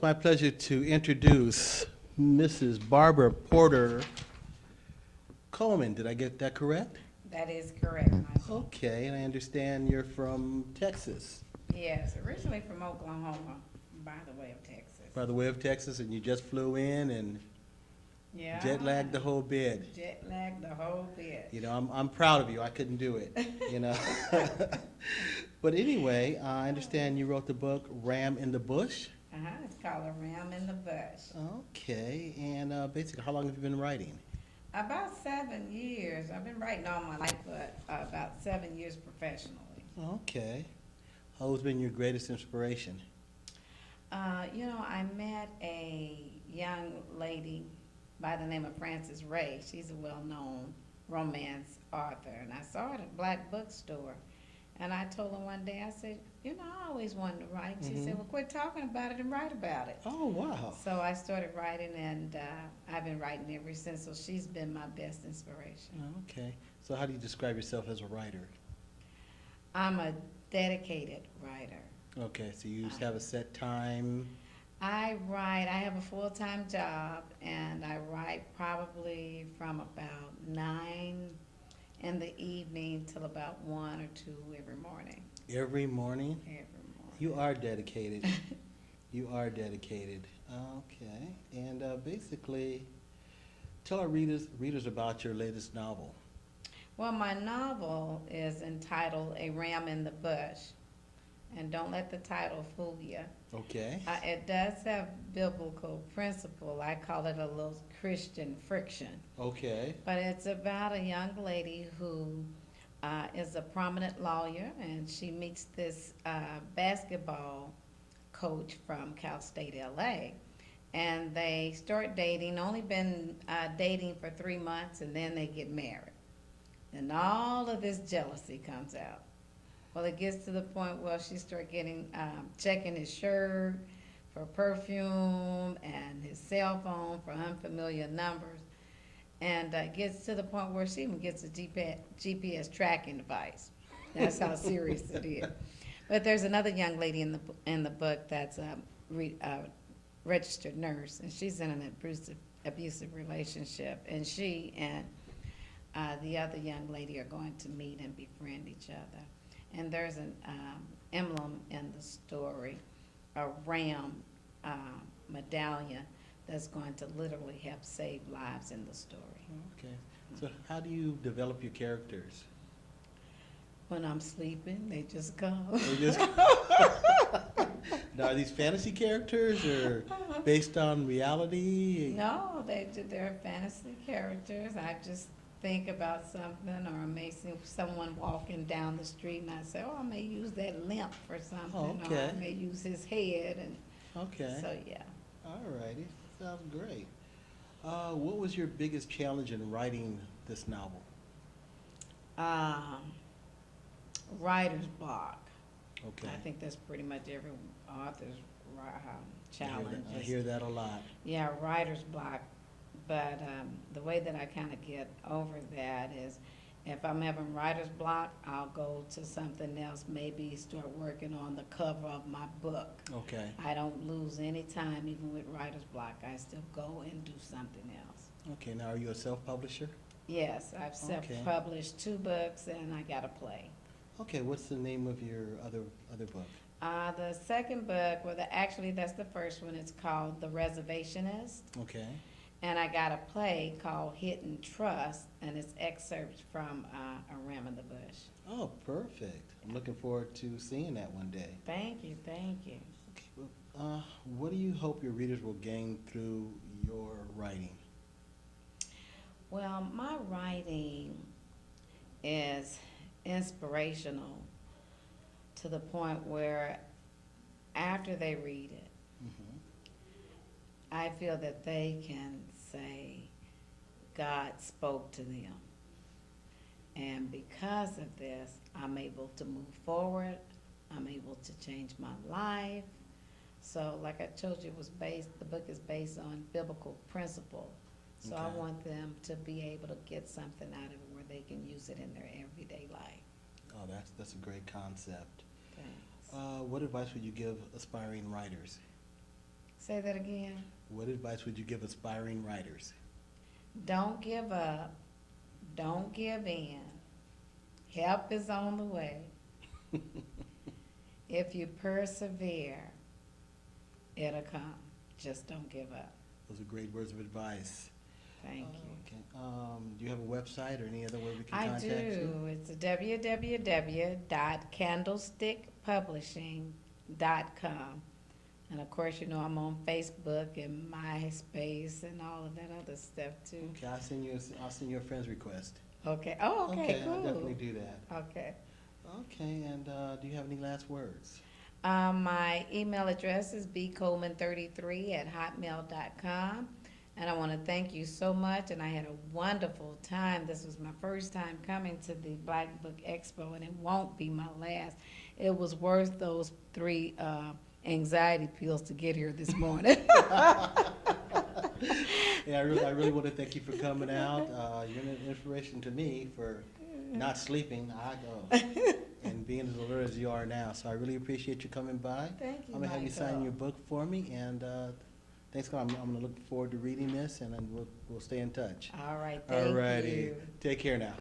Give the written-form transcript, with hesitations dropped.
my pleasure to introduce Mrs. Barbara Porter Coleman. Did I get that correct? That is correct, Michael. Okay, and I understand you're from Texas. Yes, originally from Oklahoma, by the way of Texas. By the way of Texas, and you just flew in and Yeah. jet lagged the whole bit. Jet lagged the whole bit. You know, I'm proud of you. I couldn't do it, you know. But anyway, I understand you wrote the book Ram in the Bush. It's called A Ram in the Bush. Okay, and basically, how long have you been writing? About 7 years. I've been writing all my life, but about 7 years professionally. Okay. Who's been your greatest inspiration? I met a young lady by the name of Frances Ray. She's a well-known romance author, and I saw her at a black bookstore. And I told her one day, I said, I always wanted to write. She said, well, quit talking about it and write about it. Oh, wow. So I started writing, and I've been writing ever since, so she's been my best inspiration. Okay. So how do you describe yourself as a writer? I'm a dedicated writer. Okay, so you have a set time? I have a full-time job, and I write probably from about 9 in the evening till about 1 or 2 every morning. Every morning? Every morning. You are dedicated. You are dedicated. Okay. And basically, tell our readers about your latest novel. Well, my novel is entitled A Ram in the Bush. And don't let the title fool you. Okay. It does have biblical principle. I call it a little Christian friction. Okay. But it's about a young lady who is a prominent lawyer, and she meets this basketball coach from Cal State LA. And they start dating, only been dating for 3 months, and then they get married. And all of this jealousy comes out. Well, it gets to the point where she starts checking his shirt for perfume and his cell phone for unfamiliar numbers. And gets to the point where she even gets a GPS tracking device. That's how serious it is. But there's another young lady in the book that's a registered nurse, and she's in an abusive relationship. And she and the other young lady are going to meet and befriend each other. And there's an emblem in the story, a ram medallion that's going to literally help save lives in the story. Okay. So how do you develop your characters? When I'm sleeping, they just come. They just Now, are these fantasy characters or based on reality? No, they're fantasy characters. I just think about something, or I may see someone walking down the street, and I say, I may use that limp for something, Okay. or I may use his head, and Okay. so yeah. All righty. Sounds great. What was your biggest challenge in writing this novel? Writer's block. Okay. I think that's pretty much every author's challenge. I hear that a lot. Yeah, writer's block. But the way that I kind of get over that is if I'm having writer's block, I'll go to something else, maybe start working on the cover of my book. Okay. I don't lose any time, even with writer's block. I still go and do something else. Okay. Now, are you a self-publisher? Yes, I've self-published 2 books, and I got a play. Okay. What's the name of your other book? The second book, well, actually that's the first one. It's called The Reservationist. Okay. And I got a play called Hidden Trust, and it's excerpts from A Ram in the Bush. Oh, perfect. I'm looking forward to seeing that one day. Thank you, thank you. Okay. Well, what do you hope your readers will gain through your writing? Well, my writing is inspirational to the point where after they read it, I feel that they can say God spoke to them. And because of this, I'm able to move forward. I'm able to change my life. So like I told you, the book is based on biblical principle. So I Okay. want them to be able to get something out of it where they can use it in their everyday life. Oh, that's a great concept. Thanks. What advice would you give aspiring writers? Say that again. What advice would you give aspiring writers? Don't give up. Don't give in. Help is on the way. If you persevere, it'll come. Just don't give up. Those are great words of advice. Thank you. Okay. Do you have a website or any other way we can I contact you? do. It's www.candlestickpublishing.com. And of course, you know, I'm on Facebook and MySpace and all of that other stuff too. Okay, I'll send you a friend's request. Okay. Oh, okay, I'll cool. definitely do that. Okay. Okay, and do you have any last words? My email address is bcoleman33@hotmail.com. And I want to thank you so much. And I had a wonderful time. This was my first time coming to the Black Book Expo, and it won't be my last. It was worth those 3 anxiety pills to get here this morning. Yeah, I really want to thank you for coming out. You're an inspiration to me for not sleeping. I go and being as alert as you are now. So I really appreciate you coming by. Thank you, I'm gonna have you sign Michael. your book for me, and thanks, God. I'm gonna look forward to reading this, and then we'll stay in touch. All right, All thank righty. you. Take care now.